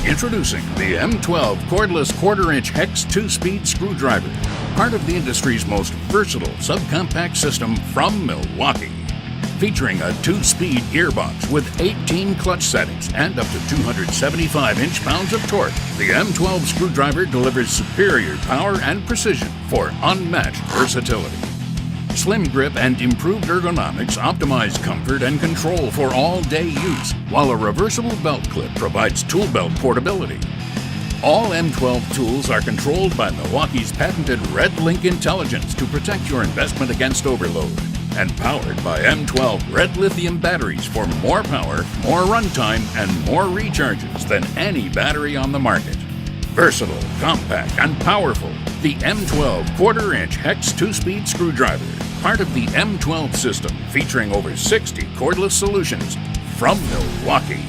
Introducing the M12 cordless quarter-inch hex 2-speed screwdriver, part of the industry's most versatile subcompact system from Milwaukee. Featuring a 2-speed gearbox with 18 clutch settings and up to 275 inch-pounds of torque, the M12 screwdriver delivers superior power and precision for unmatched versatility. Slim grip and improved ergonomics optimize comfort and control for all-day use, while a reversible belt clip provides tool belt portability. All M12 tools are controlled by Milwaukee's patented Red Link intelligence to protect your investment against overload, and powered by M12 red lithium batteries for more power, more runtime, and more recharges than any battery on the market. Versatile, compact, and powerful, the M12 quarter-inch hex 2-speed screwdriver, part of the M12 system featuring over 60 cordless solutions from Milwaukee.